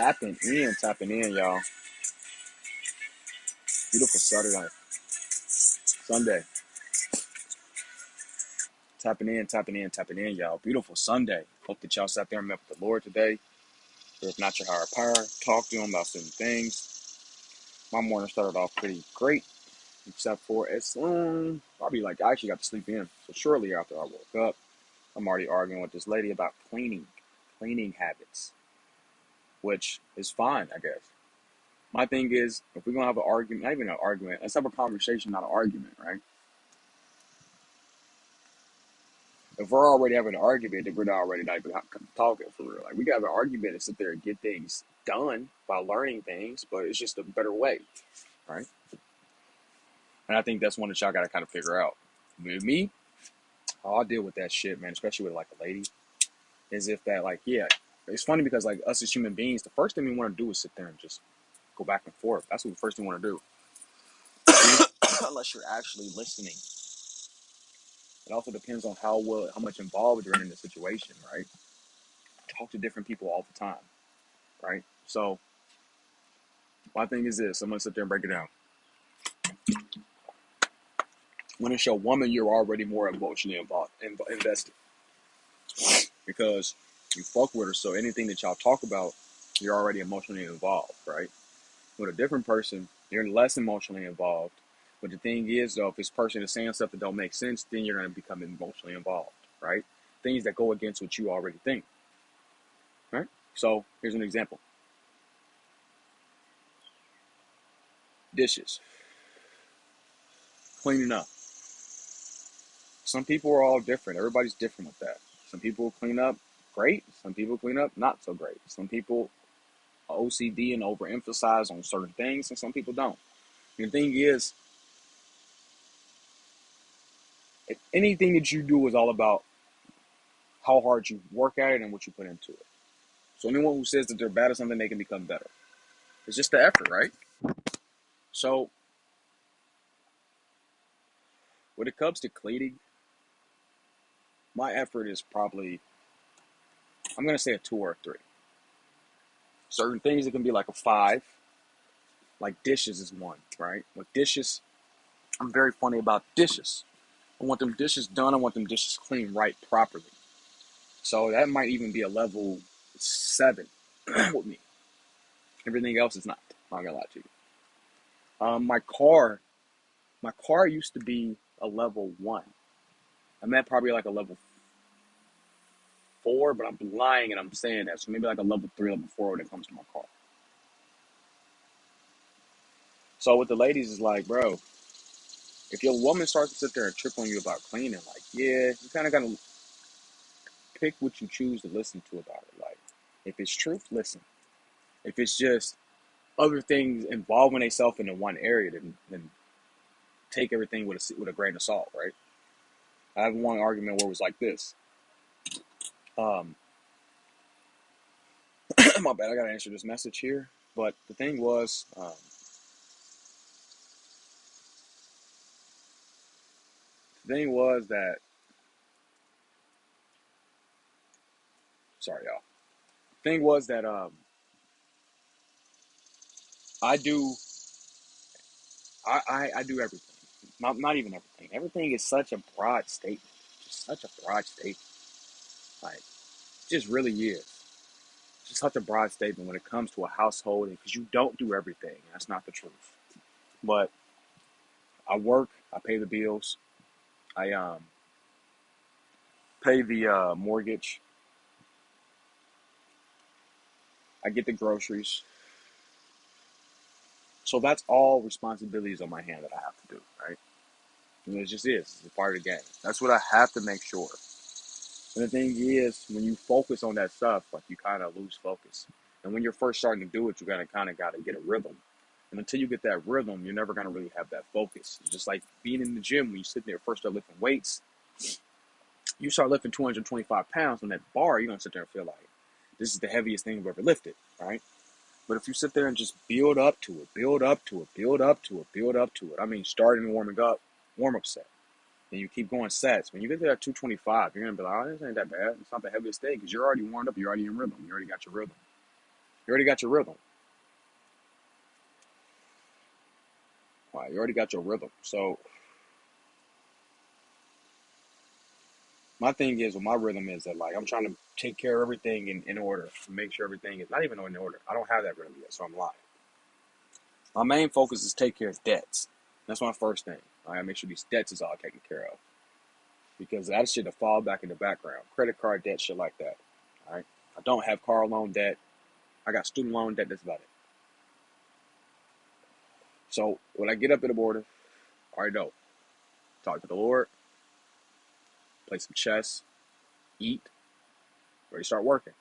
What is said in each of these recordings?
Tapping in, y'all. Beautiful Saturday, Sunday. Tapping in, y'all. Beautiful Sunday. Hope that y'all sat there and met with the Lord today. Or if not your higher power, talk to him about certain things. My morning started off pretty great, except for probably like I actually got to sleep in. So shortly after I woke up, I'm already arguing with this lady about cleaning habits, which is fine, I guess. My thing is, if we're gonna have an argument, not even an argument, let's have a conversation, not an argument, right? If we're already having an argument, then we're not already not even talking for real. Like we can have an argument and sit there and get things done by learning things, but it's just a better way, right? And I think that's one that y'all gotta kind of figure out. With me, how I deal with that shit, man, especially with like a lady, is if that like, yeah, it's funny because like us as human beings, the first thing we want to do is sit there and just go back and forth. That's what the first thing we want to do. Unless you're actually listening. It also depends on how much involved you're in the situation, right? Talk to different people all the time, right? So my thing is this: I'm gonna sit there and break it down. When it's your woman, you're already more emotionally invested because you fuck with her. So anything that y'all talk about, you're already emotionally involved, right? With a different person, you're less emotionally involved. But the thing is, though, if this person is saying stuff that don't make sense, then you're gonna become emotionally involved, right? Things that go against what you already think, right? So here's an example: dishes, cleaning up. Some people are all different. Everybody's different with that. Some people clean up great. Some people clean up not so great. Some people OCD and overemphasize on certain things, and some people don't. And the thing is, anything that you do is all about how hard you work at it and what you put into it. So anyone who says that they're bad at something, they can become better. It's just the effort, right? So when it comes to cleaning, my effort is probably, I'm going to say a 2 or a 3. Certain things, it can be like a 5. Like dishes is 1, right? With dishes, I'm very funny about dishes. I want them dishes done. I want them dishes clean right properly. So that might even be a level 7 with me. Everything else is not. I'm not gonna lie to you. My car used to be a level 1. I'm at probably like a level 4, but I'm lying and I'm saying that. So maybe like a level 3, level 4 when it comes to my car. So with the ladies, is like, bro, if your woman starts to sit there and trip on you about cleaning, like, yeah, you kind of gotta pick what you choose to listen to about it. Like, if it's truth, listen. If it's just other things involving themselves in the one area, then take everything with a grain of salt, right? I have one argument where it was like this. Um, my bad, I gotta answer this message here. But the thing was, that, sorry, y'all. The thing was that I do, I do everything. Not even everything. Everything is such a broad statement. Just such a broad statement. Like, it just really is. Just such a broad statement when it comes to a household, because you don't do everything. That's not the truth. But I work, I pay the bills, I pay the mortgage, I get the groceries. So that's all responsibilities on my hand that I have to do, right? And it just is. It's a part of the game. That's what I have to make sure. And the thing is, when you focus on that stuff, like you kind of lose focus. And when you're first starting to do it, you gotta get a rhythm. And until you get that rhythm, you're never gonna really have that focus. It's just like being in the gym when you sit there first start lifting weights. You start lifting 225 pounds on that bar, you're gonna sit there and feel like this is the heaviest thing you've ever lifted, right? But if you sit there and just build up to it, build up to it, build up to it, build up to it. I mean, starting and warming up, warm up set. And you keep going sets. When you get to that 225, you're going to be like, oh, this ain't that bad. It's not the heaviest thing because you're already warmed up. You're already in rhythm. You already got your rhythm. You already got your rhythm. All right, you already got your rhythm. So my thing is, well, my rhythm is that like I'm trying to take care of everything in order, make sure everything is not even in order. I don't have that rhythm yet, so I'm lying. My main focus is take care of debts. That's my first thing. I gotta make sure these debts is all taken care of because that shit to fall back in the background. Credit card debt, shit like that. All right. I don't have car loan debt. I got student loan debt. That's about it. So when I get up in the morning, I already know. Talk to the Lord, play some chess, eat, ready to start working.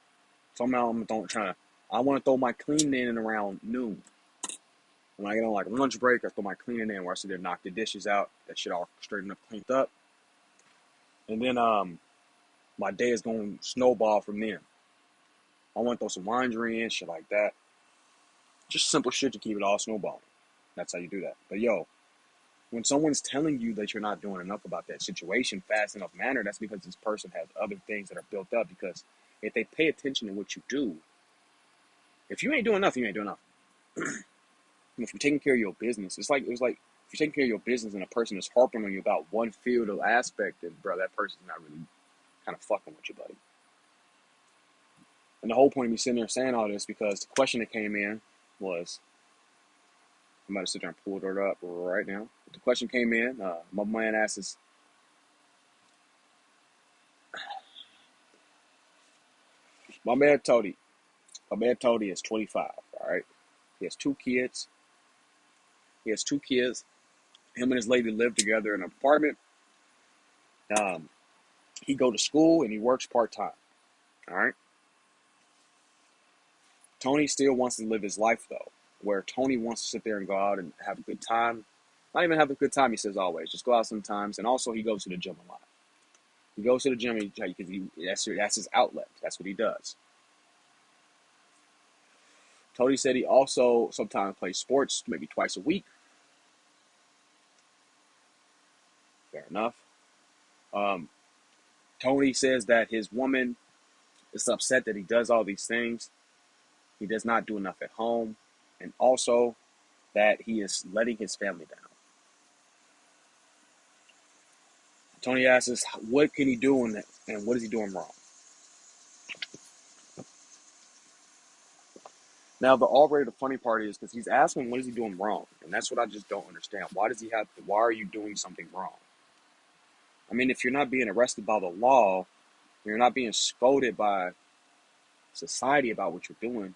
Somehow I'm trying to. I want to throw my cleaning in around noon. When I get on like lunch break, I throw my cleaning in where I sit there, knock the dishes out, that shit all straightened up, cleaned up, and then my day is going to snowball from there. I want to throw some laundry in, shit like that. Just simple shit to keep it all snowballing. That's how you do that. But yo, when someone's telling you that you're not doing enough about that situation fast enough manner, that's because this person has other things that are built up. Because if they pay attention to what you do, if you ain't doing enough, you ain't doing enough. If you're taking care of your business, it was like if you're taking care of your business and a person is harping on you about one field or aspect, then bro, that person's not really kind of fucking with you, buddy. And the whole point of me sitting there saying all this because the question that came in was, I'm about to sit there and pull it up right now. The question came in. My man asked us, my man Tony. My man Tony is 25. All right, he has two kids. He has two kids. Him and his lady live together in an apartment. Um, he go to school and he works part time. All right. Tony still wants to live his life though, where Tony wants to sit there and go out and have a good time. Not even have a good time, he says always. Just go out sometimes. And also, he goes to the gym a lot. He goes to the gym because that's his outlet. That's what he does. Tony said he also sometimes plays sports, maybe twice a week. Fair enough. Um, Tony says that his woman is upset that he does all these things. He does not do enough at home. And also that he is letting his family down. Tony asks us, what can he do and what is he doing wrong? Now, the funny part is because he's asking, what is he doing wrong? And that's what I just don't understand. Why are you doing something wrong? I mean, if you're not being arrested by the law, you're not being scolded by society about what you're doing,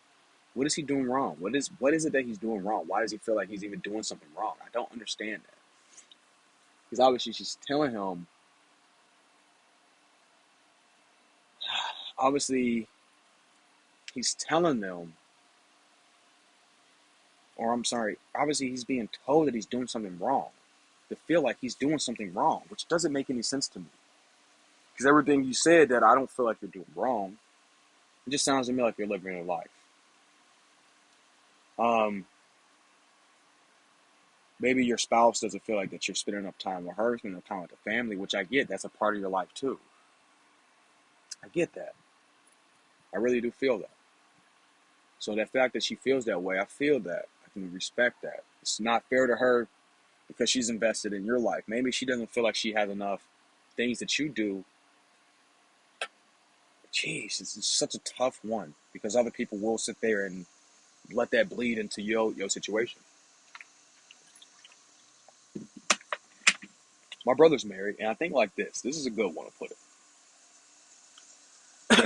what is he doing wrong? What is it that he's doing wrong? Why does he feel like he's even doing something wrong? I don't understand that. Because obviously she's telling him, obviously he's telling them, or I'm sorry, obviously he's being told that he's doing something wrong. To feel like he's doing something wrong, which doesn't make any sense to me. Because everything you said that I don't feel like you're doing wrong, it just sounds to me like you're living your life. Um, Maybe your spouse doesn't feel like that you're spending enough time with her, spending enough time with the family, which I get. That's a part of your life too. I get that. I really do feel that. So the fact that she feels that way, I feel that. I can respect that. It's not fair to her because she's invested in your life. Maybe she doesn't feel like she has enough things that you do. Jeez, it's such a tough one because other people will sit there and let that bleed into your situation. My brother's married, and I think like this. This is a good one to put it.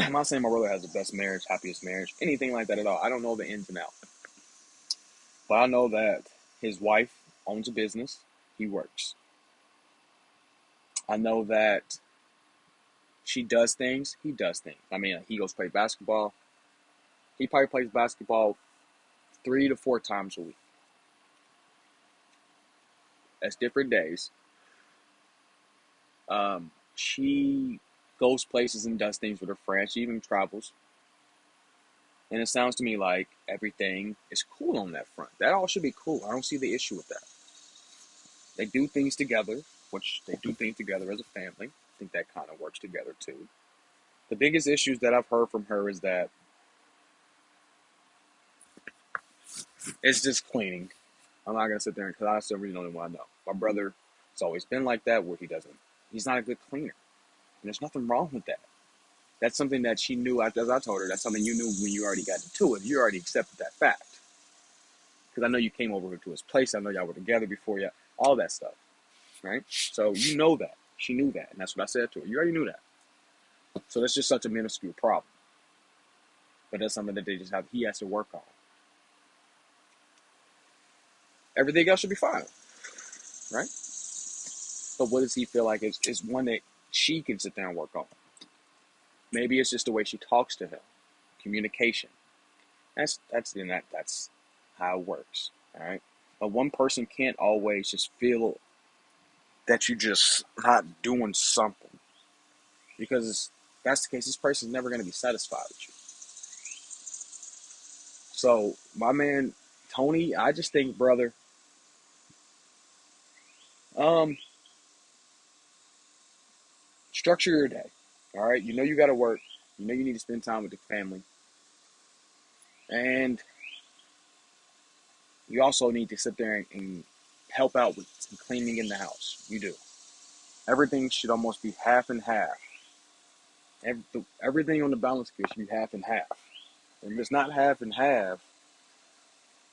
I'm not saying my brother has the best marriage, happiest marriage, anything like that at all. I don't know the ins and outs. But I know that his wife owns a business. He works. I know that she does things. He does things. I mean, he goes play basketball. He probably plays basketball 3 to 4 times a week. That's different days. She goes places and does things with her friends. She even travels. And it sounds to me like everything is cool on that front. That all should be cool. I don't see the issue with that. They do things together, which they do things together as a family. I think that kind of works together too. The biggest issues that I've heard from her is that It's just cleaning. I'm not gonna sit there because I still really don't know what I know. My brother, it's always been like that where he's not a good cleaner. And there's nothing wrong with that. That's something that she knew, as I told her, that's something you knew when you already got into it. You already accepted that fact. Because I know you came over to his place. I know y'all were together before you, all that stuff, right? So you know that. She knew that. And that's what I said to her. You already knew that. So that's just such a minuscule problem. But that's something that he has to work on. Everything else should be fine, right? But what does he feel like is one that she can sit there and work on? Maybe it's just the way she talks to him, communication. That's how it works. All right. But one person can't always just feel that you just not doing something because if that's the case. This person's never going to be satisfied with you. So my man Tony, I just think, brother, um, structure your day. All right. You know you got to work. You know you need to spend time with the family, and you also need to sit there and help out with some cleaning in the house. You do. Everything should almost be half and half. Everything on the balance scale should be half and half. And if it's not half and half,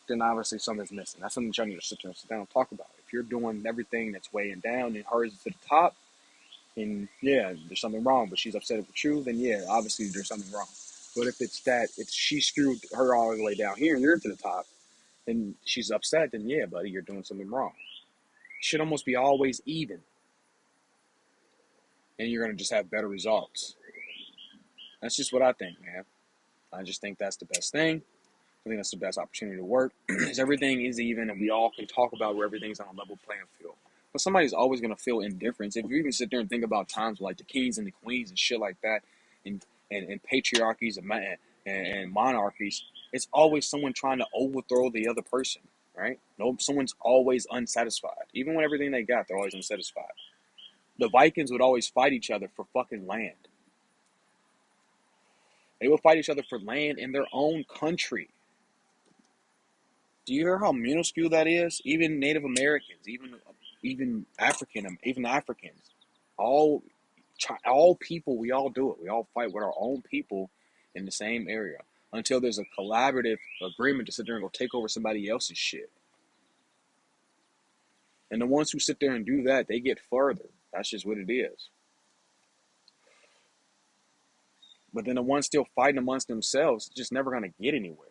then obviously something's missing. That's something you need to sit down and talk about. If you're doing everything that's weighing down and hers is to the top, and yeah, there's something wrong, but she's upset with you, then yeah, obviously there's something wrong. But if it's she screwed her all the way down here and you're to the top, and she's upset, then yeah, buddy, you're doing something wrong. It should almost be always even, and you're gonna just have better results. That's just what I think, man. I just think that's the best thing. I think that's the best opportunity to work. Because everything is even, and we all can talk about where everything's on a level playing field. But somebody's always going to feel indifference. If you even sit there and think about times like the kings and the queens and shit like that, and patriarchies and monarchies, it's always someone trying to overthrow the other person, right? No, someone's always unsatisfied. Even when everything they got, they're always unsatisfied. The Vikings would always fight each other for fucking land. They would fight each other for land in their own country. Do you hear how minuscule that is? Even Native Americans, even Africans, all all people, we all do it. We all fight with our own people in the same area until there's a collaborative agreement to sit there and go take over somebody else's shit. And the ones who sit there and do that, they get further. That's just what it is. But then the ones still fighting amongst themselves, just never gonna get anywhere.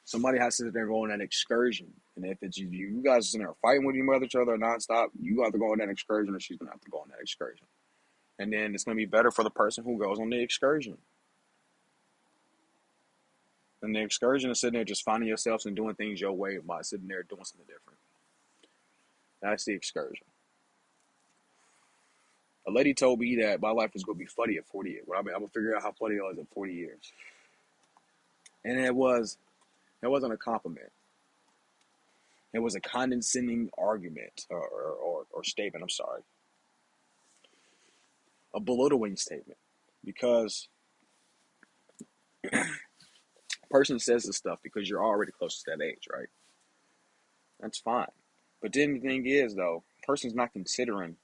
Somebody has to sit there and go on an excursion. And if it's you guys sitting there fighting with each other nonstop, you have to go on that excursion or she's going to have to go on that excursion. And then it's going to be better for the person who goes on the excursion. And the excursion is sitting there just finding yourselves and doing things your way by sitting there doing something different. That's the excursion. A lady told me that my life was going to be funny at 40 years. Well, I mean, I'm going to figure out how funny I was at 40 years. And it wasn't a compliment. It was a condescending argument or statement. I'm sorry. A belittling statement. Because a person says this stuff because you're already close to that age, right? That's fine. But then the thing is, though, a person's not considering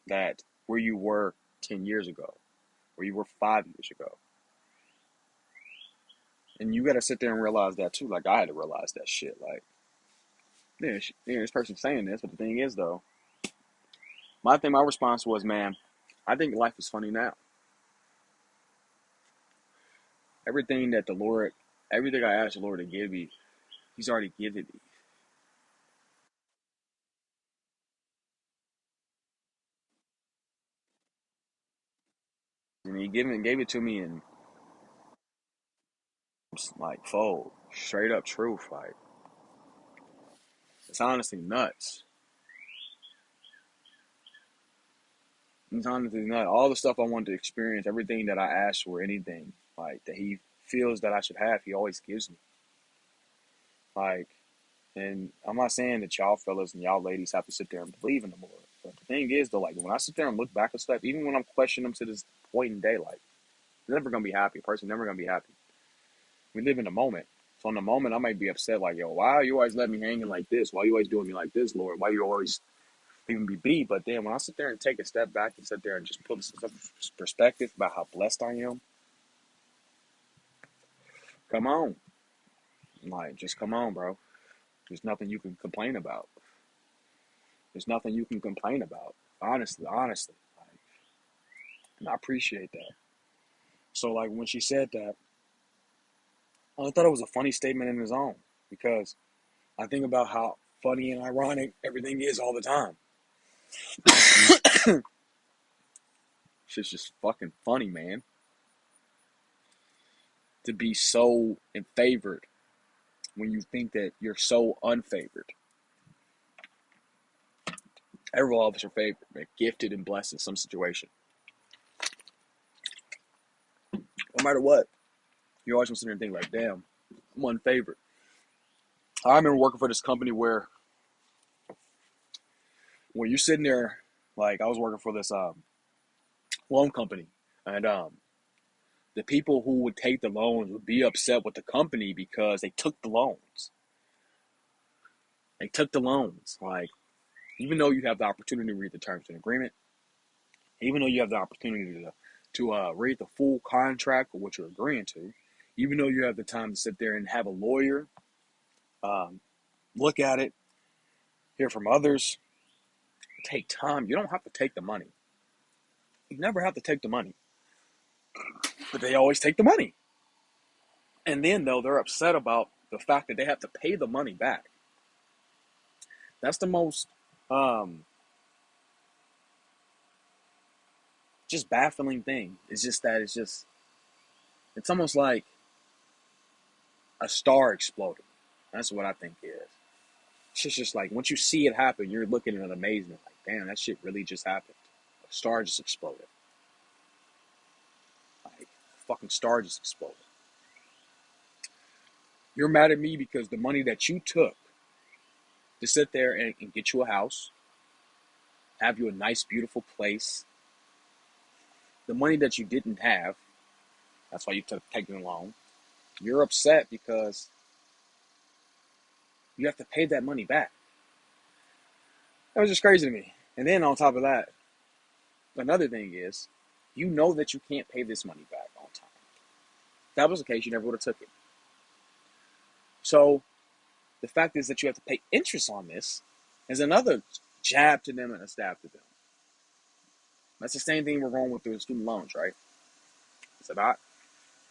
that where you were 10 years ago, where you were 5 years ago. And you got to sit there and realize that, too. Like, I had to realize that shit. Like, yeah, this person's saying this, but the thing is, though, my response was, man, I think life is funny now. Everything that everything I asked the Lord to give me, He's already given me. And He gave it to me in, like, fold, straight up truth. Like, it's honestly nuts. It's honestly nuts. All the stuff I wanted to experience, everything that I asked for, anything, like, that He feels that I should have, He always gives me. Like, and I'm not saying that y'all fellas and y'all ladies have to sit there and believe in the Lord. But the thing is, though, like, when I sit there and look back at stuff, even when I'm questioning them to this point in day, like, they're never going to be happy. A person never going to be happy. We live in the moment. So in the moment, I might be upset, like, yo, why you always let me hanging like this? Why you always doing me like this, Lord? Why you always leaving me be? But then when I sit there and take a step back and sit there and just put some perspective about how blessed I am, come on. Like, just come on, bro. There's nothing you can complain about. There's nothing you can complain about. Honestly. Like, and I appreciate that. So, like, when she said that, I thought it was a funny statement in its own because I think about how funny and ironic everything is all the time. Shit's just fucking funny, man. To be so in favored when you think that you're so unfavored. Every all of us are favored, man. Gifted and blessed in some situation. No matter what, you always want to sit there and think like, damn, I'm unfavored. I remember working for this company where when you're sitting there, like I was working for this loan company, and the people who would take the loans would be upset with the company because they took the loans. They took the loans. Like, even though you have the opportunity to read the terms and agreement, even though you have the opportunity to read the full contract of what you're agreeing to, even though you have the time to sit there and have a lawyer um, look at it, hear from others, take time. You don't have to take the money. You never have to take the money, but they always take the money. And then, though, they're upset about the fact that they have to pay the money back. That's the most just baffling thing. It's just that it's almost like a star exploded. That's what I think it is. It's just like once you see it happen, you're looking at it in amazement. Like, damn, that shit really just happened. A star just exploded. Like, a fucking star just exploded. You're mad at me because the money that you took to sit there and get you a house, have you a nice, beautiful place, the money that you didn't have, that's why you took taking a loan. You're upset because you have to pay that money back. That was just crazy to me. And then on top of that, another thing is, you know that you can't pay this money back on time. If that was the case, you never would have took it. So the fact is that you have to pay interest on this is another jab to them and a stab to them. That's the same thing we're going with the student loans, right? It's about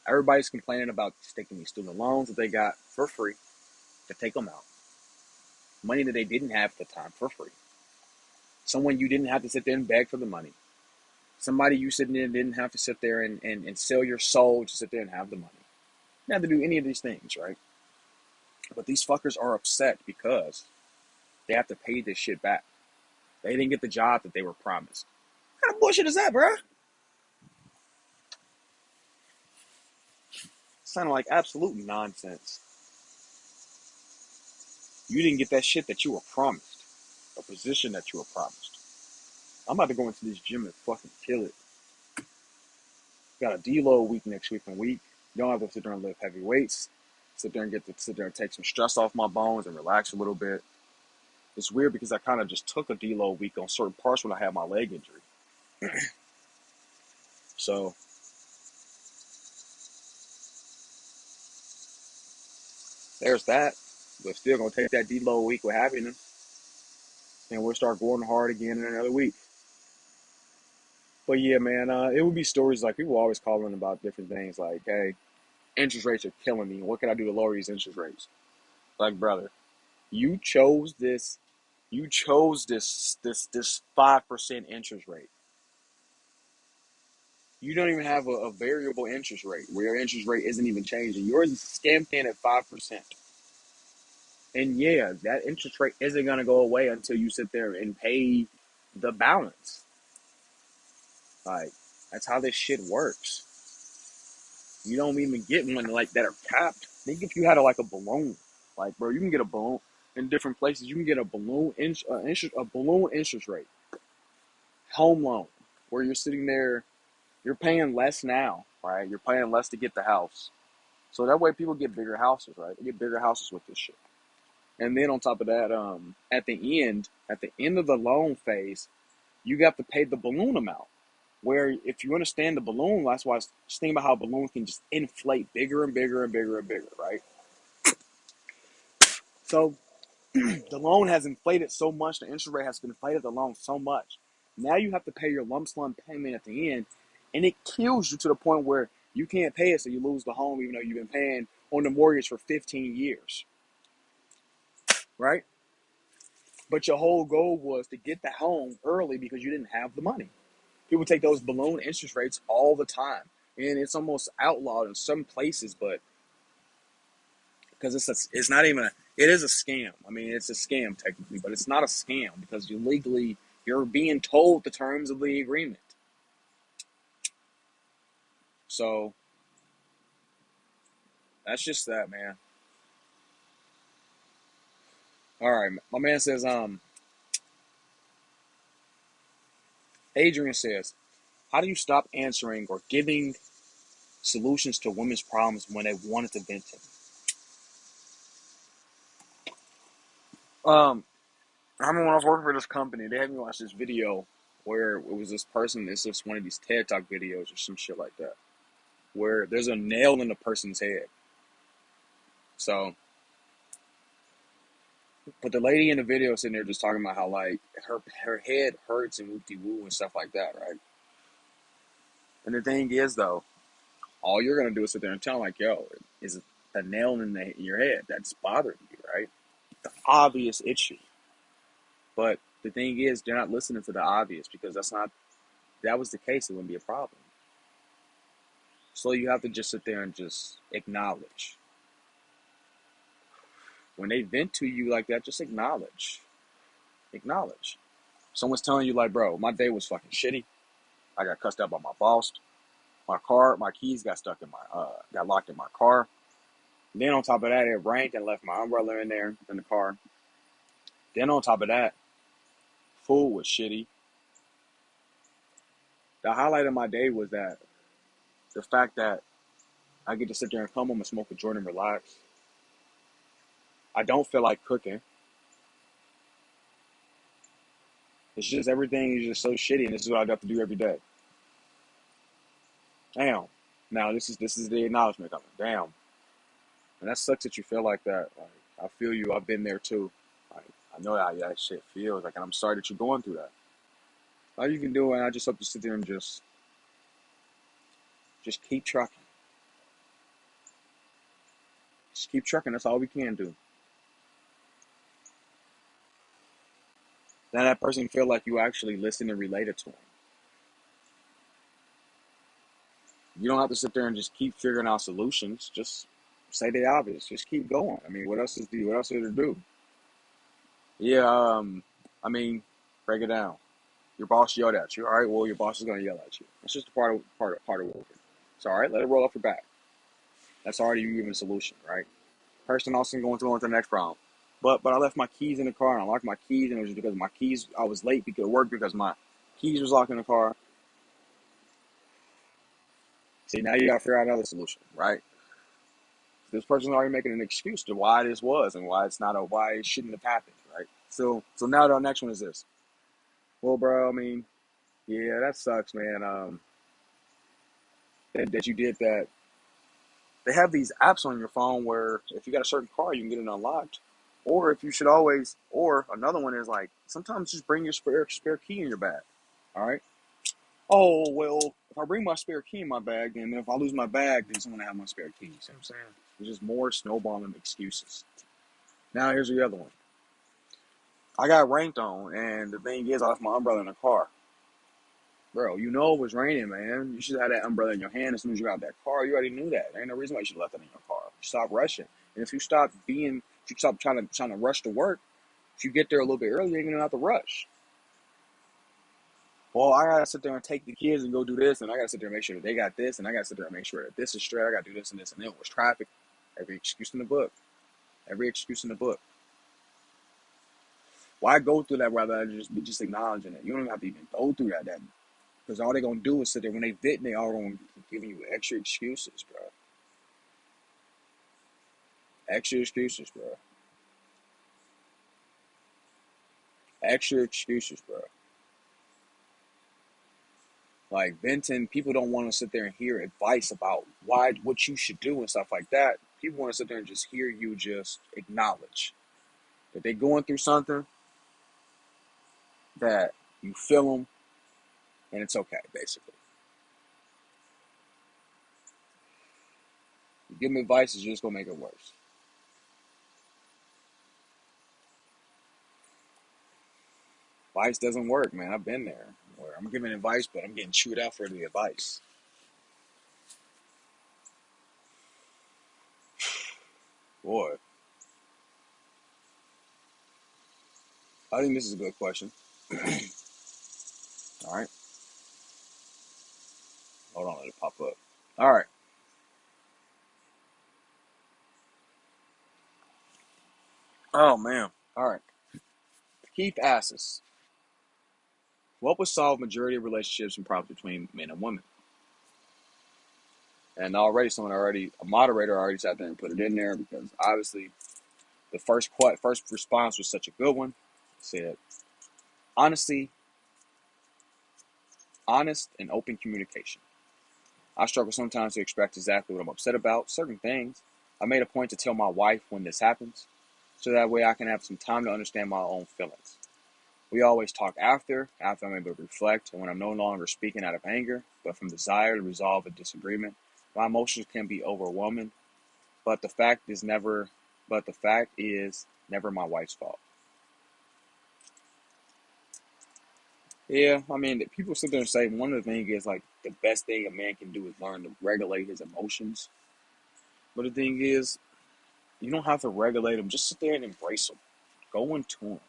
everybody's complaining about taking these student loans that they got for free to take them out. Money that they didn't have at the time for free. Someone you didn't have to sit there and beg for the money. Somebody you sitting there didn't have to sit there and sell your soul to sit there and have the money. You don't have to do any of these things, right? But these fuckers are upset because they have to pay this shit back. They didn't get the job that they were promised. What kind of bullshit is that, bro? Sounded like absolute nonsense. You didn't get that shit that you were promised. A position that you were promised. I'm about to go into this gym and fucking kill it. Got a deload week next week and week. You don't have to sit there and lift heavy weights. Sit there and sit there and take some stress off my bones and relax a little bit. It's weird because I kind of just took a deload week on certain parts when I had my leg injury. So there's that. But still gonna take that deload week with happiness, and we'll start going hard again in another week. But yeah, man, it would be stories like people always calling about different things like, hey, interest rates are killing me. What can I do to lower these interest rates? Like, brother, you chose this. You chose this 5% interest rate. You don't even have a variable interest rate where your interest rate isn't even changing. Yours is stamped in at 5%. And yeah, that interest rate isn't gonna go away until you sit there and pay the balance. Like, that's how this shit works. You don't even get one like that are capped. Think if you had like a balloon, like, bro, you can get a balloon in different places. You can get a balloon a balloon interest rate, home loan, where you're sitting there, you're paying less now, right? You're paying less to get the house. So that way people get bigger houses, right? They get bigger houses with this shit. And then on top of that, at the end of the loan phase, you got to pay the balloon amount. Where if you understand the balloon, that's why just think about how a balloon can just inflate bigger and bigger and bigger and bigger, right? So the loan has inflated so much, the interest rate has inflated the loan so much. Now you have to pay your lump sum payment at the end, and it kills you to the point where you can't pay it, so you lose the home, even though you've been paying on the mortgage for 15 years, right? But your whole goal was to get the home early because you didn't have the money. People take those balloon interest rates all the time, and it's almost outlawed in some places, but because it's not even it is a scam. I mean, it's a scam technically, but it's not a scam because you're being told the terms of the agreement. So that's just that, man. All right, my man says, Adrian says, how do you stop answering or giving solutions to women's problems when they wanted to vent it? I remember when I was working for this company, they had me watch this video where it was this person. It's just one of these TED Talk videos or some shit like that, where there's a nail in the person's head. So, but the lady in the video sitting there just talking about how like her head hurts and whoopty woo and stuff like that, right? And the thing is though, all you're gonna do is sit there and tell them, like, yo, is a nail in your head that's bothering you, right? The obvious issue. But the thing is, they're not listening to the obvious because that was the case, it wouldn't be a problem. So you have to just sit there and just acknowledge. When they vent to you like that, just acknowledge. Acknowledge. Someone's telling you like, bro, my day was fucking shitty. I got cussed out by my boss. My keys got got locked in my car. Then on top of that, it rained and left my umbrella in there in the car. Then on top of that, food was shitty. The highlight of my day was that the fact that I get to sit there and come home and smoke a joint and relax. I don't feel like cooking. It's just everything is just so shitty, and this is what I got to do every day. Damn. Now this is the acknowledgement coming. Damn. And that sucks that you feel like that. Like, I feel you. I've been there too. Like, I know how that shit feels. Like, and I'm sorry that you're going through that. All you can do, and I just hope to sit there and just keep trucking. Just keep trucking. That's all we can do. Then that person feel like you actually listen and related to them. You don't have to sit there and just keep figuring out solutions. Just say the obvious. Just keep going. I mean, what else is there to do? Yeah, I mean, break it down. Your boss yelled at you. All right, well, your boss is gonna yell at you. That's just a part of working. So all right, let it roll off your back. That's already you giving a solution, right? Person also going through on to the next problem. But I left my keys in the car and I locked my keys, and it was just because my keys I was late because of work because my keys was locked in the car. See, now you gotta figure out another solution, right? This person's already making an excuse to why this was and why it shouldn't have happened, right? So now the next one is this. Well, bro, I mean, yeah, that sucks, man. That you did that. They have these apps on your phone where if you got a certain car, you can get it unlocked. Or if you should always, or another one is like sometimes just bring your spare key in your bag. All right. Oh well, if I bring my spare key in my bag, then if I lose my bag, then someone will have my spare key. You see what I'm saying? There's just more snowballing excuses. Now here's the other one. I got ranked on, and the thing is, I left my umbrella in the car. Bro, you know it was raining, man. You should have that umbrella in your hand as soon as you got out that car. You already knew that. There ain't no reason why you should have left it in your car. Stop rushing. And if you stop trying to rush to work, if you get there a little bit early, you ain't gonna have to rush. Well, I gotta sit there and take the kids and go do this, and I gotta sit there and make sure that they got this, and I gotta sit there and make sure that this is straight. I gotta do this and this, and then it was traffic. Every excuse in the book. Every excuse in the book. Why go through that rather than just be just acknowledging it? You don't even have to even go through that. Because all they're going to do is sit there. When they vent, they all going to give you extra excuses, bro. Extra excuses, bro. Extra excuses, bro. Like venting, people don't want to sit there and hear advice about what you should do and stuff like that. People want to sit there and just hear you just acknowledge that they're going through something, that you feel them, and it's okay, basically. You give them advice, it's just going to make it worse. Advice doesn't work, man. I've been there. Where I'm giving advice, but I'm getting chewed out for the advice. Boy, I think this is a good question. All right. Hold on, let it pop up. All right. Oh, man. All right. Keith asks, what would solve majority of relationships and problems between men and women? And already a moderator already sat there and put it in there because obviously the first response was such a good one. It said, honesty, honest and open communication. I struggle sometimes to express exactly what I'm upset about, certain things. I made a point to tell my wife when this happens, so that way I can have some time to understand my own feelings. We always talk after I'm able to reflect, and when I'm no longer speaking out of anger, but from desire to resolve a disagreement. My emotions can be overwhelming, but the fact is never my wife's fault. Yeah, I mean, people sit there and say one of the things is like the best thing a man can do is learn to regulate his emotions. But the thing is, you don't have to regulate them. Just sit there and embrace them. Go into them.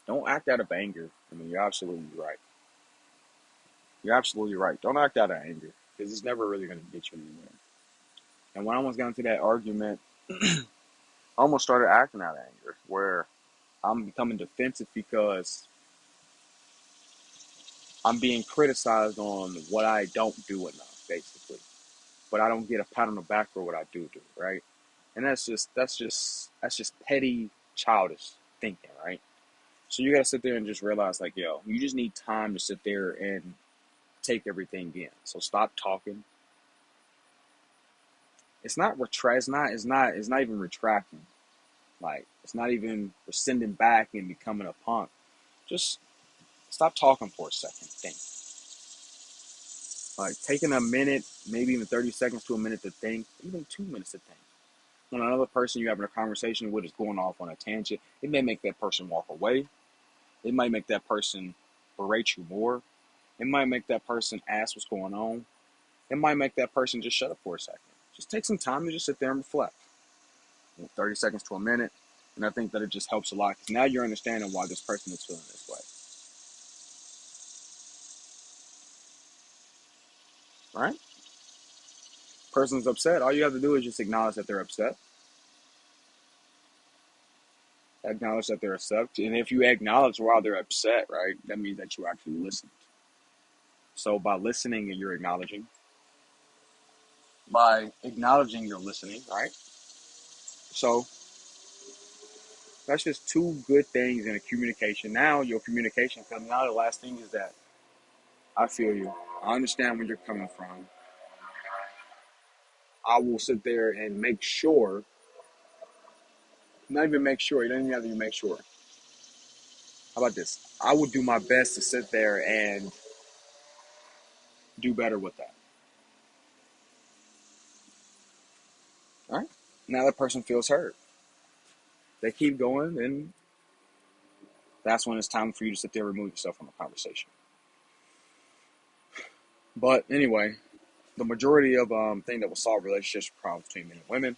Don't act out of anger. I mean, you're absolutely right. You're absolutely right. Don't act out of anger because it's never really going to get you anywhere. And when I almost got into that argument, I almost started acting out of anger where I'm becoming defensive because I'm being criticized on what I don't do enough, basically. But I don't get a pat on the back for what I do, right? And that's just petty, childish thinking, right? So you gotta sit there and just realize, like, yo, you just need time to sit there and take everything in. So stop talking. It's not retract. It's not even retracting. Like it's not even rescinding back and becoming a punk. Just stop talking for a second. Think. Like taking a minute, maybe even 30 seconds to a minute to think, even 2 minutes to think. When another person you're having a conversation with is going off on a tangent, it may make that person walk away. It might make that person berate you more. It might make that person ask what's going on. It might make that person just shut up for a second. Just take some time to just sit there and reflect. 30 seconds to a minute. And I think that it just helps a lot because now you're understanding why this person is feeling this way. Right? Person's upset. All you have to do is just acknowledge that they're upset. Acknowledge that they're upset. And if you acknowledge why they're upset, right, that means that you actually listened. So by listening and you're acknowledging, by acknowledging you're listening, right? So that's just two good things in a communication. Now your communication comes. Now the last thing is that I feel you. I understand where you're coming from. I will sit there and make sure, not even make sure, you don't even have to make sure. How about this? I would do my best to sit there and do better with that. All right? Now that person feels hurt. They keep going, and that's when it's time for you to sit there and remove yourself from the conversation. But anyway, the majority of thing that will solve relationships problems between men and women,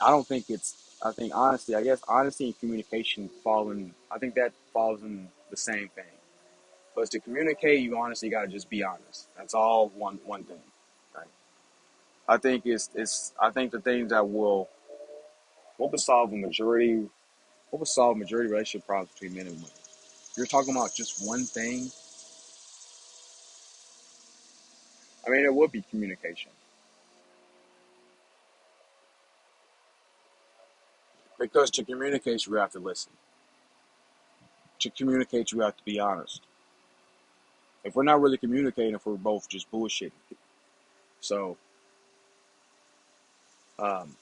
I don't think it's. I think honesty. I guess honesty and communication fall in. I think that falls in the same thing. But to communicate, you honestly got to just be honest. That's all one thing. Right? I think it's. I think the things that what would solve a majority. What would solve majority relationship problems between men and women? If you're talking about just one thing. I mean, it would be communication. Because to communicate, you have to listen. To communicate, you have to be honest. If we're not really communicating, if we're both just bullshitting. So, um,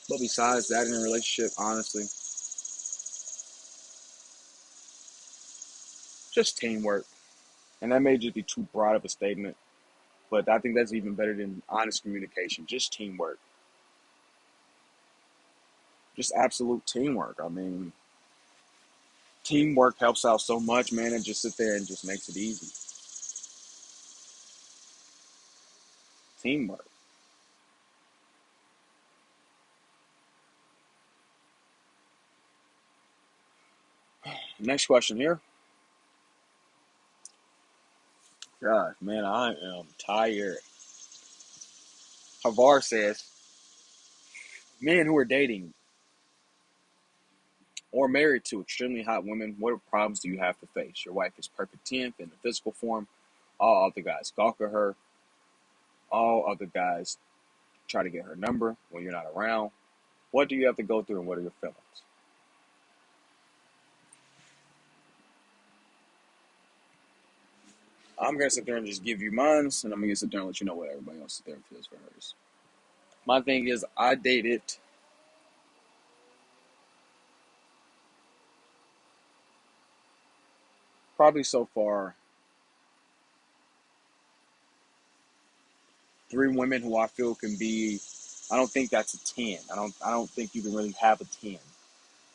but besides that, in a relationship, honestly, just teamwork. And that may just be too broad of a statement, but I think that's even better than honest communication. Just teamwork. Just absolute teamwork. I mean, teamwork helps out so much, man, and just sit there and just makes it easy. Teamwork. Next question here. God, man, I am tired. Havar says, men who are dating or married to extremely hot women, what problems do you have to face? Your wife is perfect 10th in the physical form. All other guys gawk at her. All other guys try to get her number when you're not around. What do you have to go through and what are your feelings? I'm going to sit there and just give you mine, and I'm going to sit there and let you know what everybody else sit there and feels for hers. My thing is, I dated probably so far 3 women who I feel can be. I don't think that's a 10. I don't think you can really have a 10.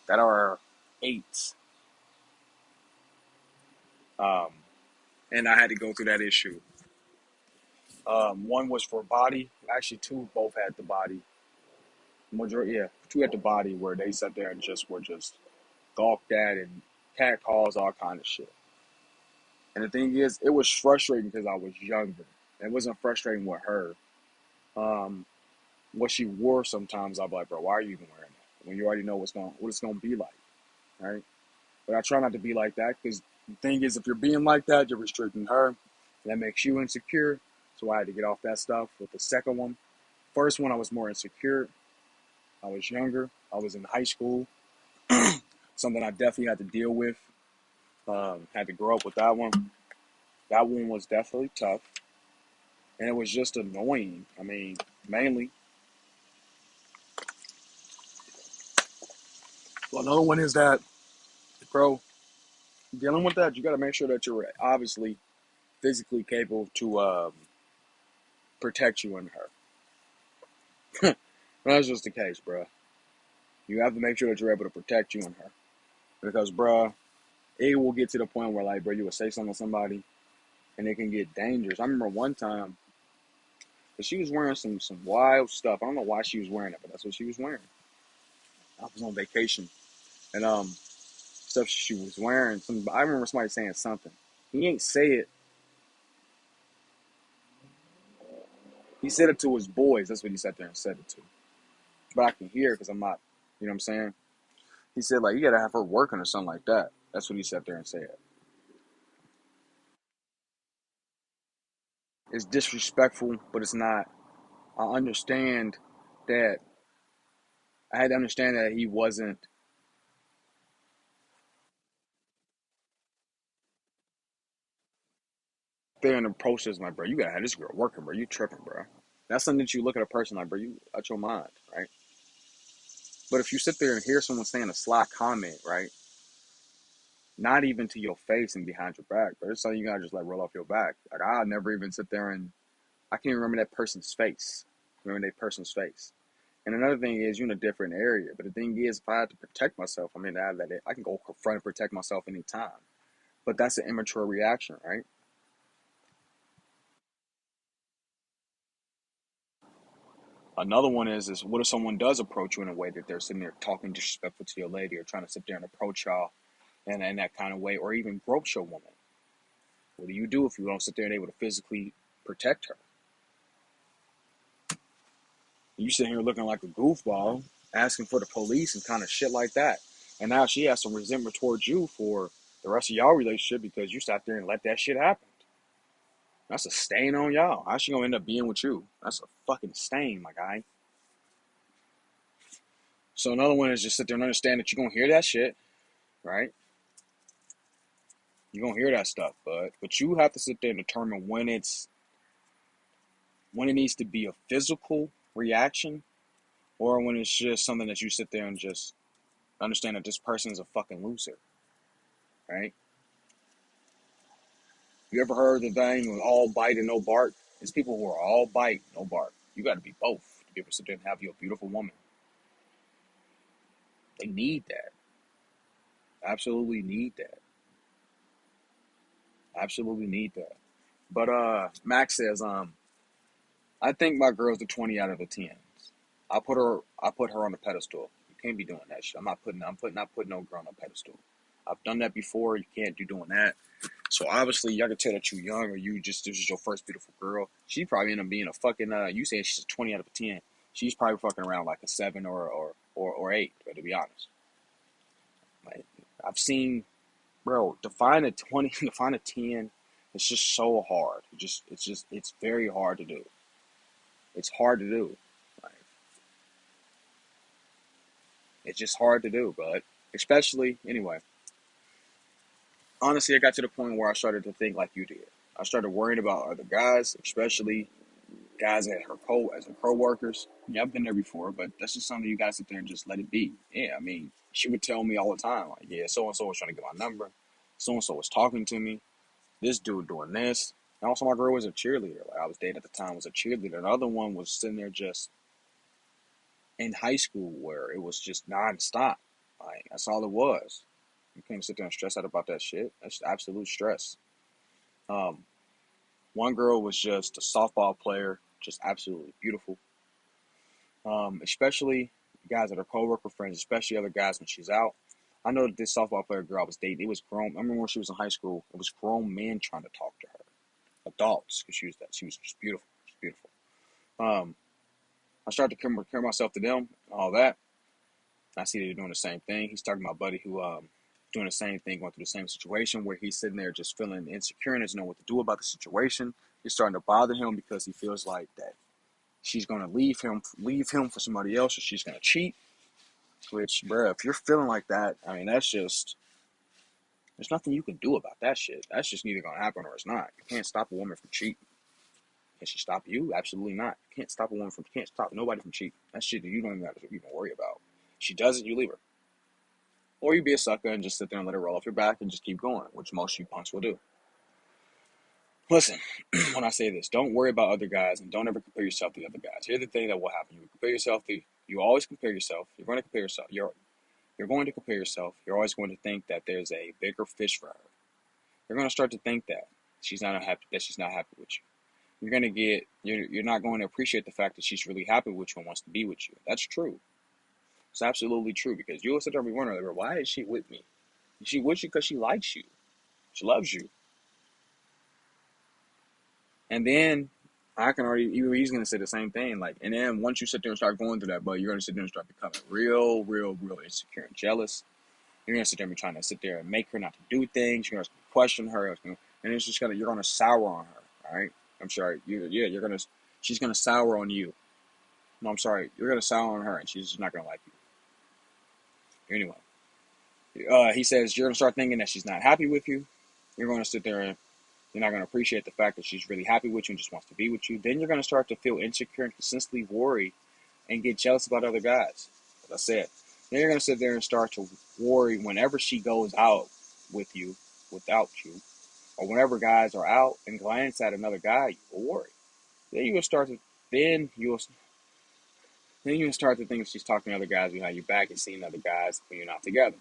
That are eights. Um, and I had to go through that issue. One was for body. Actually, two both had the body. Majority, yeah, two had the body where they sat there and just were just gawked at and cat calls, all kind of shit. And the thing is, it was frustrating because I was younger. It wasn't frustrating with her. Um, what she wore sometimes, I'd be like, bro, why are you even wearing that? When you already know what it's gonna be like, right? But I try not to be like that because the thing is, if you're being like that, you're restricting her. That makes you insecure. So I had to get off that stuff with the second one. First one, I was more insecure. I was younger. I was in high school. Something I definitely had to deal with. Had to grow up with that one. That one was definitely tough. And it was just annoying. I mean, mainly. Well, another one is that, bro, dealing with that, you got to make sure that you're obviously physically capable to protect you and her. That's just the case, bro. You have to make sure that you're able to protect you and her. Because, bro, it will get to the point where, like, bro, you will say something to somebody and it can get dangerous. I remember one time, but she was wearing some wild stuff. I don't know why she was wearing it, but that's what she was wearing. I was on vacation, and stuff she was wearing. I remember somebody saying something. He ain't say it. He said it to his boys. That's what he sat there and said it to. But I can hear because I'm not. You know what I'm saying? He said like you gotta have her working or something like that. That's what he sat there and said. It's disrespectful, but it's not. I understand that. I had to understand that he wasn't there in the process. Like, bro, you gotta have this girl working, bro. You tripping, bro. That's something that you look at a person like, bro, you out your mind, right? But if you sit there and hear someone saying a sly comment, right, not even to your face and behind your back, but it's something you gotta just like roll off your back. Like I'll never even sit there and I can't even remember that person's face. Remember that person's face. And another thing is you're in a different area. But the thing is, if I had to protect myself, I mean, I can go confront and protect myself anytime. But that's an immature reaction, right? Another one is what if someone does approach you in a way that they're sitting there talking disrespectful to your lady or trying to sit there and approach y'all in that kind of way or even broach your woman? What do you do if you don't sit there and able to physically protect her? You sit here looking like a goofball, asking for the police and kind of shit like that. And now she has some resentment towards you for the rest of y'all relationship because you sat there and let that shit happen. That's a stain on y'all. How's she gonna end up being with you? That's a fucking stain, my guy. So another one is just sit there and understand that you're gonna hear that shit, right? You're gonna hear that stuff, but you have to sit there and determine when it needs to be a physical reaction or when it's just something that you sit there and just understand that this person is a fucking loser, right? You ever heard the thing with all bite and no bark? It's people who are all bite, no bark. You got to be both to be able to sit there and have your beautiful woman. They need that. Absolutely need that. Absolutely need that. But Max says, I think my girl's a 20 out of a 10. I put her on a pedestal. You can't be doing that shit. Not putting no girl on a pedestal. I've done that before. You can't do doing that. So obviously, y'all can tell that you're young or this is your first beautiful girl. She probably end up being a fucking you saying she's a 20 out of a 10. She's probably fucking around like a 7 or 8. But to be honest, like, I've seen, bro, define a 20, define a 10. It's just so hard. It's very hard to do. It's hard to do. Like, it's just hard to do, but especially anyway. Honestly, I got to the point where I started to think like you did. I started worrying about other guys, especially guys at her as her co-workers. Yeah, I've been there before, but that's just something you gotta sit there and just let it be. Yeah, I mean, she would tell me all the time, like, yeah, so and so was trying to get my number, so and so was talking to me, this dude doing this. And also, my girl was a cheerleader. Like I was dating at the time was a cheerleader. Another one was sitting there just in high school where it was just nonstop. Like that's all it was. You can't sit there and stress out about that shit. That's absolute stress. Um, One girl was just a softball player, just absolutely beautiful. Especially guys that are coworker friends, especially other guys when she's out. I know that this softball player girl I was dating, it was grown. I remember when she was in high school, it was grown men trying to talk to her, adults, because she was just beautiful, just beautiful. Um, I started to compare myself to them and all that. I see they're doing the same thing. He's talking to my buddy who doing the same thing, going through the same situation where he's sitting there just feeling insecure and doesn't know what to do about the situation. It's starting to bother him because he feels like that she's gonna leave him for somebody else, or she's gonna cheat. Which, bro, if you're feeling like that, I mean, that's just there's nothing you can do about that shit. That's just either gonna happen or it's not. You can't stop a woman from cheating. Can she stop you? Absolutely not. You can't stop nobody from cheating. That's shit that you don't even have to even worry about. If she does it, you leave her. Or you be a sucker and just sit there and let her roll off your back and just keep going, which most you punks will do. Listen, when I say this, don't worry about other guys and don't ever compare yourself to other guys. Here's the thing that will happen. You always compare yourself. You're going to compare yourself. You're going to compare yourself. You're always going to think that there's a bigger fish for her. You're going to start to think that she's not happy with you. You're not going to appreciate the fact that she's really happy with you and wants to be with you. That's true. It's absolutely true because you'll sit there and be wondering, why is she with me? Is she with you because she likes you? She loves you. And then I can already, he's going to say the same thing. Like, and then once you sit there and start going through that, but you're going to sit there and start becoming real, real, real insecure and jealous. You're going to sit there and be trying to sit there and make her not to do things. You're going to question her. And it's just you're going to sour on her. All right. I'm sorry. She's going to sour on you. No, I'm sorry. You're going to sour on her and she's just not going to like you. Anyway, he says you're going to start thinking that she's not happy with you. You're going to sit there and you're not going to appreciate the fact that she's really happy with you and just wants to be with you. Then you're going to start to feel insecure and consistently worry and get jealous about other guys. As I said, then you're going to sit there and start to worry whenever she goes out with you, without you, or whenever guys are out and glance at another guy, you will worry. Then you will start to then you'll start to think if she's talking to other guys behind your back and seeing other guys when you're not together.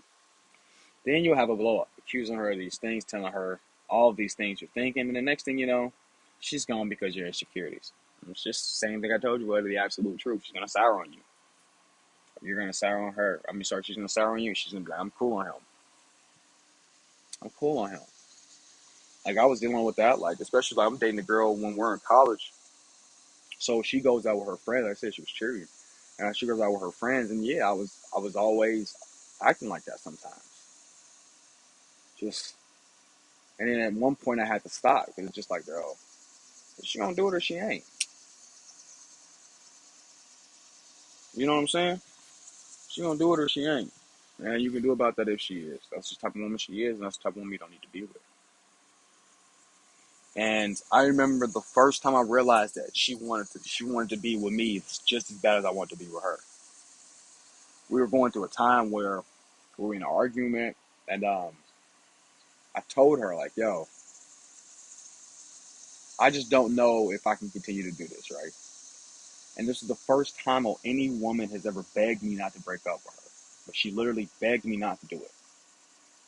Then you'll have a blow up, accusing her of these things, telling her all of these things you're thinking, and the next thing you know, she's gone because of your insecurities. It's just the same thing I told you, but the absolute truth. She's gonna sour on you. You're gonna sour on her. She's gonna sour on you. She's gonna be like, I'm cool on him. I'm cool on him. Like I was dealing with that, like especially like I'm dating a girl when we're in college. So she goes out with her friends. Like I said she was cheering. And she goes out with her friends, and yeah, I was always acting like that sometimes. Just and then at one point I had to stop because it's just like, girl, is she gonna do it or she ain't? You know what I'm saying? She gonna do it or she ain't. And you can do about that if she is. That's the type of woman she is, and that's the type of woman you don't need to be with. And I remember the first time I realized that she wanted to be with me just as bad as I wanted to be with her. We were going through a time where we were in an argument, and I told her like, "Yo, I just don't know if I can continue to do this, right?" And this is the first time any woman has ever begged me not to break up with her, but she literally begged me not to do it.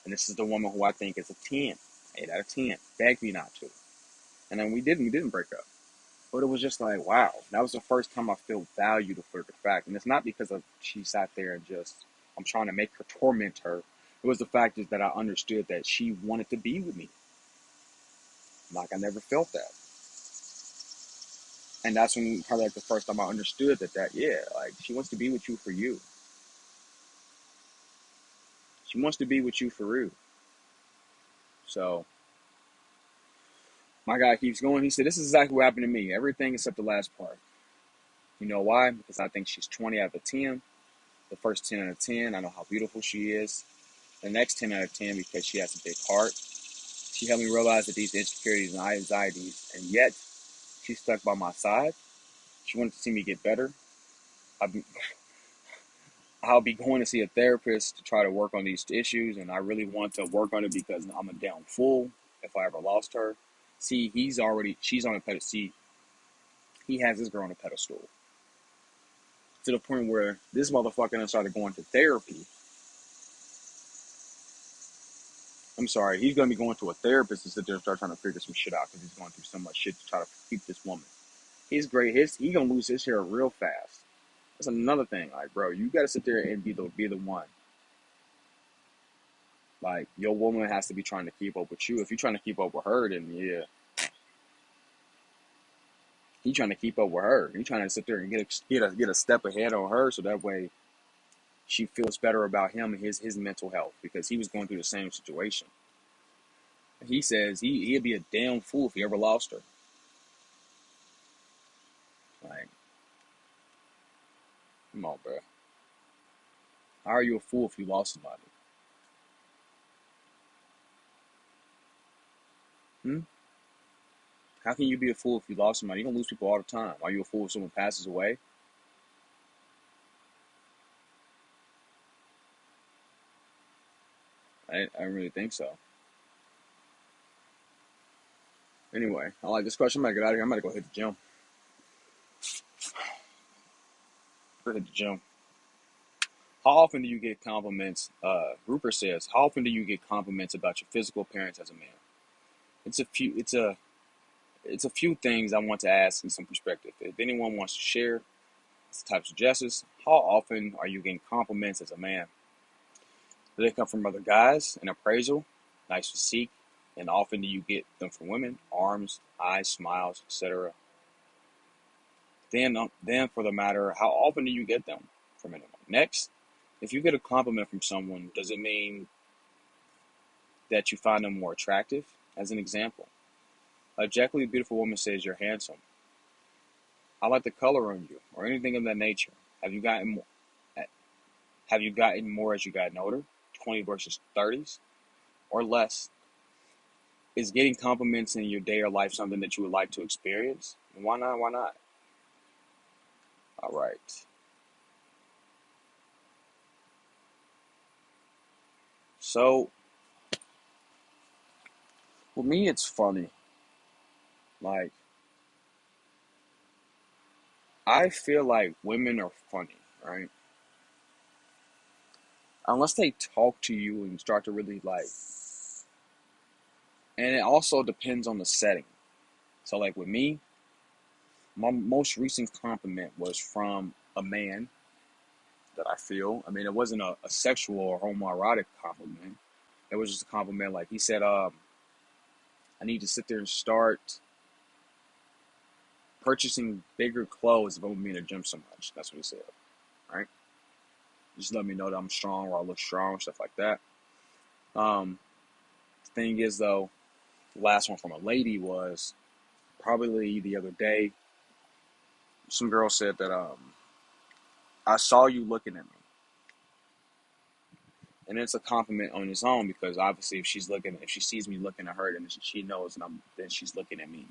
And this is the woman who I think is a 10, 8 out of 10, begged me not to. And then we didn't break up. But it was just like, wow, that was the first time I felt valued for the fact. And it's not because of she sat there and just, I'm trying to make her torment her. It was the fact is that I understood that she wanted to be with me. Like I never felt that. And that's when probably like the first time I understood that yeah, like she wants to be with you for you. She wants to be with you for real. So my guy keeps going. He said, this is exactly what happened to me. Everything except the last part. You know why? Because I think she's 20 out of 10. The first 10 out of 10, I know how beautiful she is. The next 10 out of 10 because she has a big heart. She helped me realize that these insecurities and anxieties, and yet she stuck by my side. She wanted to see me get better. I'll be, I'll be going to see a therapist to try to work on these issues, and I really want to work on it because I'm a down fool if I ever lost her. See, she's on a pedestal. See, he has this girl on a pedestal to the point where this motherfucker done started going to therapy. I'm sorry, he's gonna be going to a therapist to sit there and start trying to figure some shit out because he's going through so much shit to try to keep this woman. He's great. He gonna lose his hair real fast. That's another thing. Like, bro, you gotta sit there and be the one. Like, your woman has to be trying to keep up with you. If you're trying to keep up with her, then yeah, he trying to keep up with her. He trying to sit there and get a step ahead on her, so that way she feels better about him and his mental health because he was going through the same situation. He says he'd be a damn fool if he ever lost her. Like, come on, bro. How are you a fool if you lost somebody? Hmm? How can you be a fool if you lost somebody? You don't lose people all the time. Are you a fool if someone passes away? I don't really think so. Anyway, I like this question. I'm gonna get out of here. I'm gonna go hit the gym. Go hit the gym. How often do you get compliments? Rupert says, how often do you get compliments about your physical appearance as a man? It's a few. It's a few things I want to ask in some perspective. If anyone wants to share this type of suggestions, how often are you getting compliments as a man? Do they come from other guys? An appraisal, nice physique, and often do you get them from women? Arms, eyes, smiles, etc. Then for the matter, how often do you get them from anyone? Next, if you get a compliment from someone, does it mean that you find them more attractive? As an example, a objectively beautiful woman says you're handsome. I like the color on you, or anything of that nature. Have you gotten more? Have you gotten more as you gotten older? 20 versus 30s or less? Is getting compliments in your day or life something that you would like to experience? Why not? Why not? All right. So for me, it's funny. Like, I feel like women are funny, right? Unless they talk to you and start to really like, and it also depends on the setting. So, like with me, my most recent compliment was from a man that I feel. I mean, it wasn't a sexual or homoerotic compliment. It was just a compliment. Like he said, I need to sit there and start purchasing bigger clothes if I'm gonna be in the gym so much. That's what he said, right? Just let me know that I'm strong or I look strong, stuff like that. Um, the thing is, though, the last one from a lady was probably the other day. Some girl said that I saw you looking at me. And it's a compliment on its own because obviously if she sees me looking at her, then she knows, and then she's looking at me.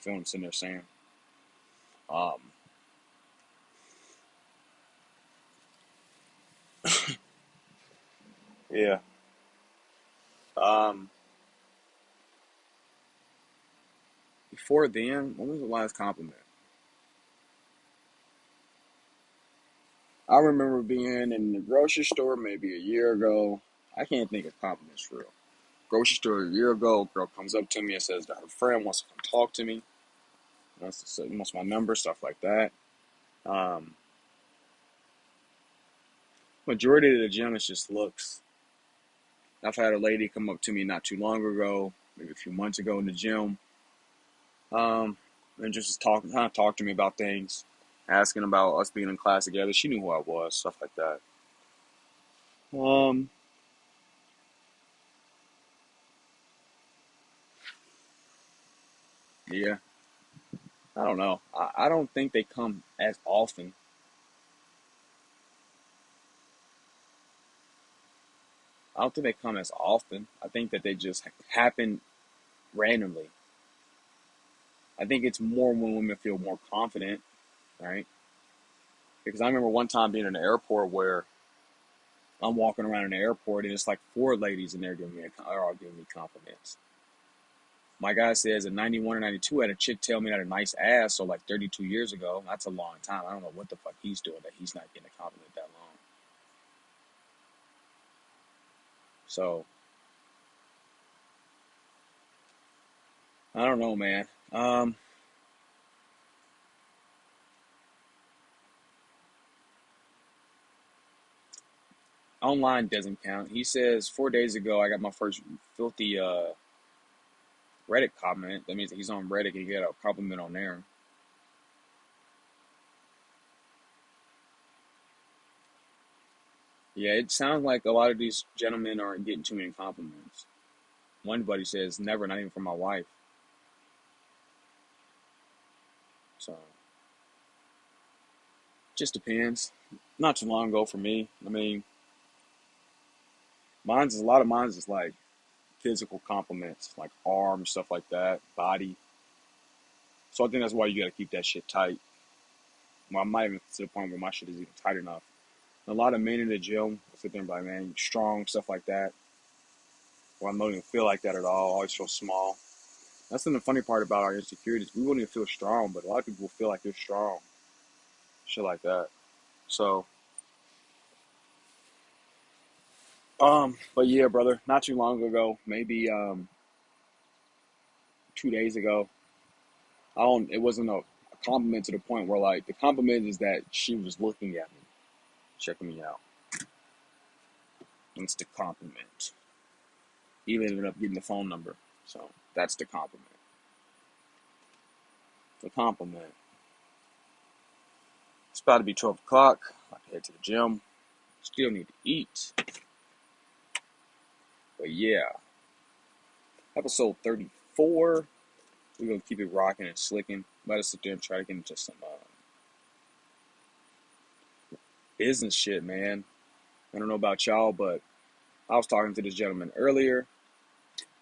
Feel what I'm sitting there saying? Um, yeah. Um, Before then, when was the last compliment? I remember being in the grocery store maybe a year ago. I can't think of compliments for real. Grocery store a year ago, a girl comes up to me and says that her friend wants to come talk to me. Wants my number, stuff like that. Um, Majority of the gym is just looks. I've had a lady come up to me not too long ago, maybe a few months ago in the gym, um, and just kind of talk to me about things, asking about us being in class together. She knew who I was, stuff like that. Um, yeah, I don't know. I don't think they come as often. I don't think they come as often. I think that they just happen randomly. I think it's more when women feel more confident, right? Because I remember one time being in an airport where I'm walking around in the airport and it's like four ladies in there are all giving me compliments. My guy says in 91 or 92 I had a chick tell me that a nice ass, so like 32 years ago. That's a long time. I don't know what the fuck he's doing that he's not getting a compliment that long. So I don't know, man. Online doesn't count. He says 4 days ago I got my first filthy Reddit comment. That means that he's on Reddit and he got a compliment on there. Yeah, it sounds like a lot of these gentlemen aren't getting too many compliments. One buddy says never, not even from my wife. So just depends. Not too long ago for me. I mean, a lot of mine's is like physical compliments, like arms, stuff like that, body. So I think that's why you got to keep that shit tight. Well, I'm not even to the point where my shit is even tight enough. And a lot of men in the gym will sit there and be like, man, you're strong, stuff like that. Well, I don't even feel like that at all. I always feel small. That's the funny part about our insecurities. We wouldn't even feel strong, but a lot of people feel like they're strong. Shit like that. So, but yeah, brother, not too long ago, maybe 2 days ago, it wasn't a compliment to the point where like the compliment is that she was looking at me, checking me out. It's the compliment. Even ended up getting the phone number. So that's the compliment. The compliment. It's about to be 12 o'clock. I have to head to the gym. Still need to eat. But yeah, episode 34. We're going to keep it rocking and slicking. Let us sit there and try to get into some business shit, man. I don't know about y'all, but I was talking to this gentleman earlier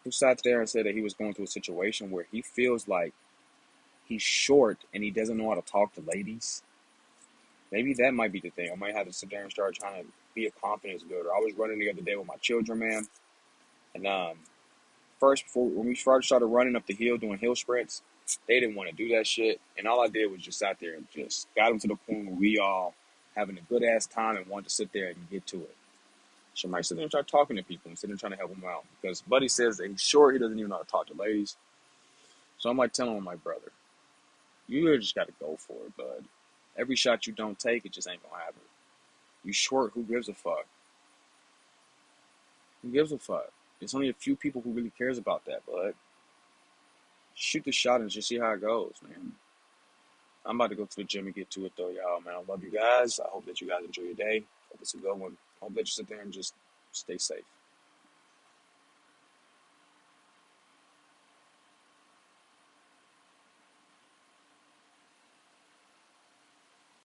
who sat there and said that he was going through a situation where he feels like he's short and he doesn't know how to talk to ladies. Maybe that might be the thing. I might have to sit there and start trying to be a confidence builder. I was running the other day with my children, man. And when we first started running up the hill, doing hill sprints, they didn't want to do that shit. And all I did was just sat there and just got them to the point where we all having a good ass time and wanted to sit there and get to it. So I might sit there and start talking to people and sit there and trying to help them out. Because Buddy says that he's sure he doesn't even know how to talk to ladies. So I might tell him, my brother, you really just got to go for it, bud. Every shot you don't take, it just ain't going to happen. You short, who gives a fuck? Who gives a fuck? There's only a few people who really cares about that, bud. Shoot the shot and just see how it goes, man. I'm about to go to the gym and get to it, though, y'all, man. I love you guys. I hope that you guys enjoy your day. Hope it's a good one. I hope that you sit there and just stay safe.